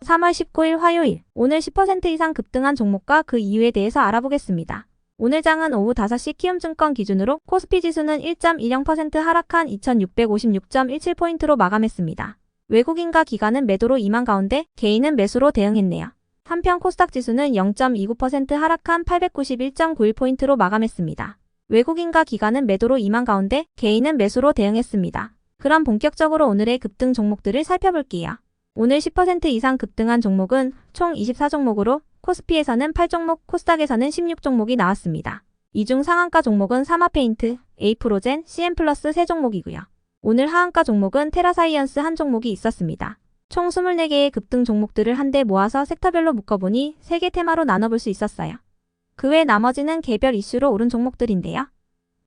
3월 19일 화요일, 오늘 10% 이상 급등한 종목과 그 이유에 대해서 알아보겠습니다. 오늘 장은 오후 5시 키움증권 기준으로 코스피 지수는 1.10% 하락한 2656.17포인트로 마감했습니다. 외국인과 기관은 매도로 임한 가운데 개인은 매수로 대응했네요. 한편 코스닥 지수는 0.29% 하락한 891.91포인트로 마감했습니다. 외국인과 기관은 매도로 임한 가운데 개인은 매수로 대응했습니다. 그럼 본격적으로 오늘의 급등 종목들을 살펴볼게요. 오늘 10% 이상 급등한 종목은 총 24종목으로 코스피에서는 8종목, 코스닥에서는 16종목이 나왔습니다. 이 중 상한가 종목은 사마페인트, 에이프로젠, CN플러스 3종목이고요. 오늘 하한가 종목은 테라사이언스 1종목이 있었습니다. 총 24개의 급등 종목들을 한데 모아서 섹터별로 묶어보니 3개 테마로 나눠볼 수 있었어요. 그 외 나머지는 개별 이슈로 오른 종목들인데요.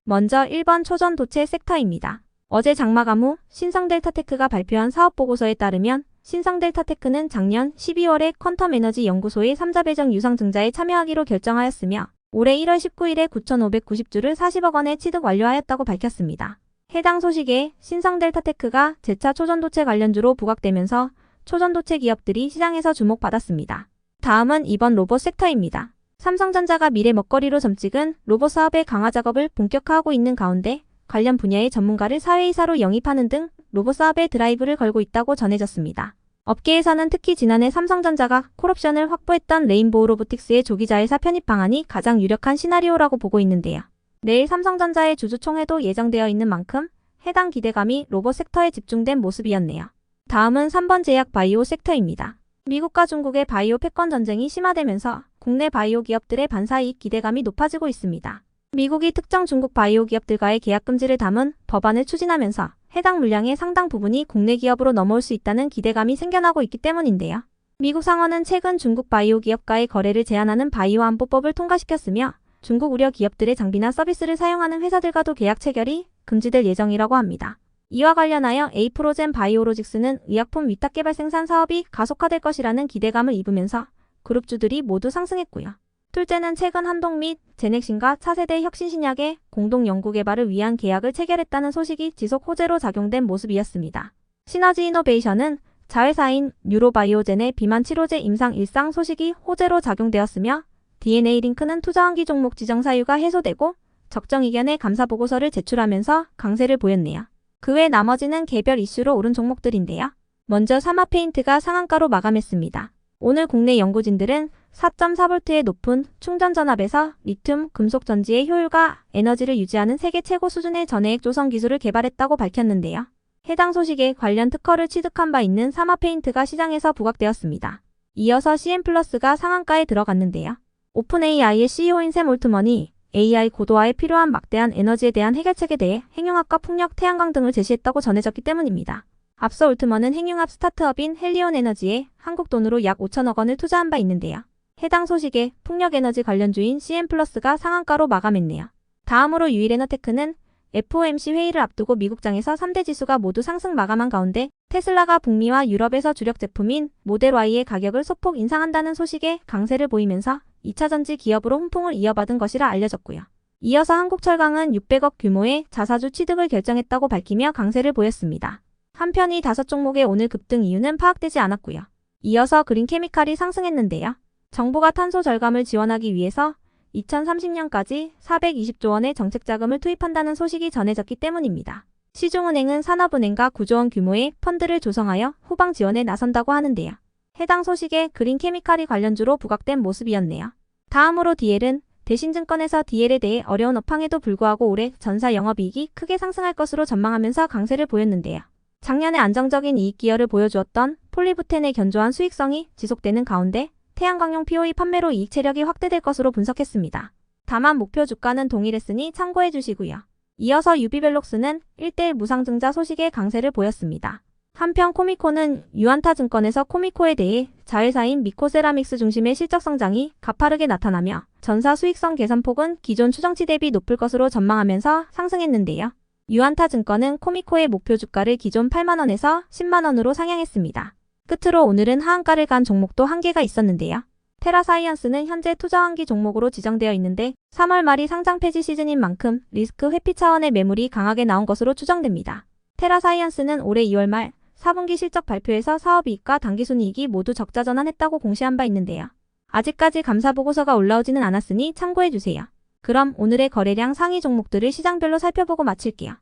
먼저 1번 초전도체 섹터입니다. 어제 장마감 후 신성델타테크가 발표한 사업보고서에 따르면 신성델타테크는 작년 12월에 퀀텀에너지 연구소의 3자 배정 유상증자에 참여하기로 결정하였으며 올해 1월 19일에 9,590주를 40억 원에 취득 완료하였다고 밝혔습니다. 해당 소식에 신성델타테크가 재차 초전도체 관련주로 부각되면서 초전도체 기업들이 시장에서 주목받았습니다. 다음은 2번 로봇 섹터입니다. 삼성전자가 미래 먹거리로 점찍은 로봇 사업의 강화 작업을 본격화하고 있는 가운데 관련 분야의 전문가를 사회이사로 영입하는 등 로봇 사업에 드라이브를 걸고 있다고 전해졌습니다. 업계에서는 특히 지난해 삼성전자가 콜옵션을 확보했던 레인보우 로보틱스의 조기 자회사 편입 방안이 가장 유력한 시나리오라고 보고 있는데요. 내일 삼성전자의 주주총회도 예정되어 있는 만큼 해당 기대감이 로봇 섹터에 집중된 모습이었네요. 다음은 3번 제약 바이오 섹터입니다. 미국과 중국의 바이오 패권 전쟁이 심화되면서 국내 바이오 기업들의 반사이익 기대감이 높아지고 있습니다. 미국이 특정 중국 바이오 기업들과의 계약 금지를 담은 법안을 추진하면서 해당 물량의 상당 부분이 국내 기업으로 넘어올 수 있다는 기대감이 생겨나고 있기 때문인데요. 미국 상원은 최근 중국 바이오 기업과의 거래를 제한하는 바이오 안보법을 통과시켰으며 중국 우려 기업들의 장비나 서비스를 사용하는 회사들과도 계약 체결이 금지될 예정이라고 합니다. 이와 관련하여 에이프로젠 바이오로직스는 의약품 위탁 개발 생산 사업이 가속화될 것이라는 기대감을 입으면서 그룹주들이 모두 상승했고요. 둘째는 최근 한동 및 제넥신과 차세대 혁신신약의 공동 연구 개발을 위한 계약을 체결했다는 소식이 지속 호재로 작용된 모습이었습니다. 시너지 이노베이션은 자회사인 뉴로바이오젠의 비만 치료제 임상 일상 소식이 호재로 작용되었으며 DNA링크는 투자환기 종목 지정 사유가 해소되고 적정 의견의 감사 보고서를 제출하면서 강세를 보였네요. 그 외 나머지는 개별 이슈로 오른 종목들인데요. 먼저 사마페인트가 상한가로 마감했습니다. 오늘 국내 연구진들은 4.4V의 높은 충전 전압에서 리튬, 금속 전지의 효율과 에너지를 유지하는 세계 최고 수준의 전해액 조성 기술을 개발했다고 밝혔는데요. 해당 소식에 관련 특허를 취득한 바 있는 사마페인트가 시장에서 부각되었습니다. 이어서 CN플러스가 상한가에 들어갔는데요. 오픈 AI의 CEO인 샘 올트먼이 AI 고도화에 필요한 막대한 에너지에 대한 해결책에 대해 핵융합과 풍력, 태양광 등을 제시했다고 전해졌기 때문입니다. 앞서 올트먼은 핵융합 스타트업인 헬리온 에너지에 한국 돈으로 약 5천억 원을 투자한 바 있는데요. 해당 소식에 풍력에너지 관련주인 CN플러스가 상한가로 마감했네요. 다음으로 유일에너테크는 FOMC 회의를 앞두고 미국장에서 3대 지수가 모두 상승 마감한 가운데 테슬라가 북미와 유럽에서 주력 제품인 모델 Y의 가격을 소폭 인상한다는 소식에 강세를 보이면서 2차전지 기업으로 훈풍을 이어받은 것이라 알려졌고요. 이어서 한국철강은 600억 규모의 자사주 취득을 결정했다고 밝히며 강세를 보였습니다. 한편 이 5종목의 오늘 급등 이유는 파악되지 않았고요. 이어서 그린케미칼이 상승했는데요. 정부가 탄소 절감을 지원하기 위해서 2030년까지 420조 원의 정책 자금을 투입한다는 소식이 전해졌기 때문입니다. 시중은행은 산업은행과 9조 원 규모의 펀드를 조성하여 후방 지원에 나선다고 하는데요. 해당 소식에 그린케미칼이 관련주로 부각된 모습이었네요. 다음으로 DL은 대신증권에서 DL에 대해 어려운 업황에도 불구하고 올해 전사 영업이익이 크게 상승할 것으로 전망하면서 강세를 보였는데요. 작년에 안정적인 이익 기여를 보여주었던 폴리부텐의 견조한 수익성이 지속되는 가운데 태양광용 POE 판매로 이익 체력이 확대될 것으로 분석했습니다. 다만 목표 주가는 동일했으니 참고해 주시고요. 이어서 유비벨록스는 1대1 무상증자 소식에 강세를 보였습니다. 한편 코미코는 유안타증권에서 코미코에 대해 자회사인 미코세라믹스 중심의 실적 성장이 가파르게 나타나며 전사 수익성 개선폭은 기존 추정치 대비 높을 것으로 전망하면서 상승했는데요. 유안타증권은 코미코의 목표 주가를 기존 8만원에서 10만원으로 상향했습니다. 끝으로 오늘은 하한가를 간 종목도 한 개가 있었는데요. 테라사이언스는 현재 투자환기 종목으로 지정되어 있는데 3월 말이 상장 폐지 시즌인 만큼 리스크 회피 차원의 매물이 강하게 나온 것으로 추정됩니다. 테라사이언스는 올해 2월 말 4분기 실적 발표에서 사업이익과 당기순이익이 모두 적자 전환했다고 공시한 바 있는데요. 아직까지 감사 보고서가 올라오지는 않았으니 참고해주세요. 그럼 오늘의 거래량 상위 종목들을 시장별로 살펴보고 마칠게요.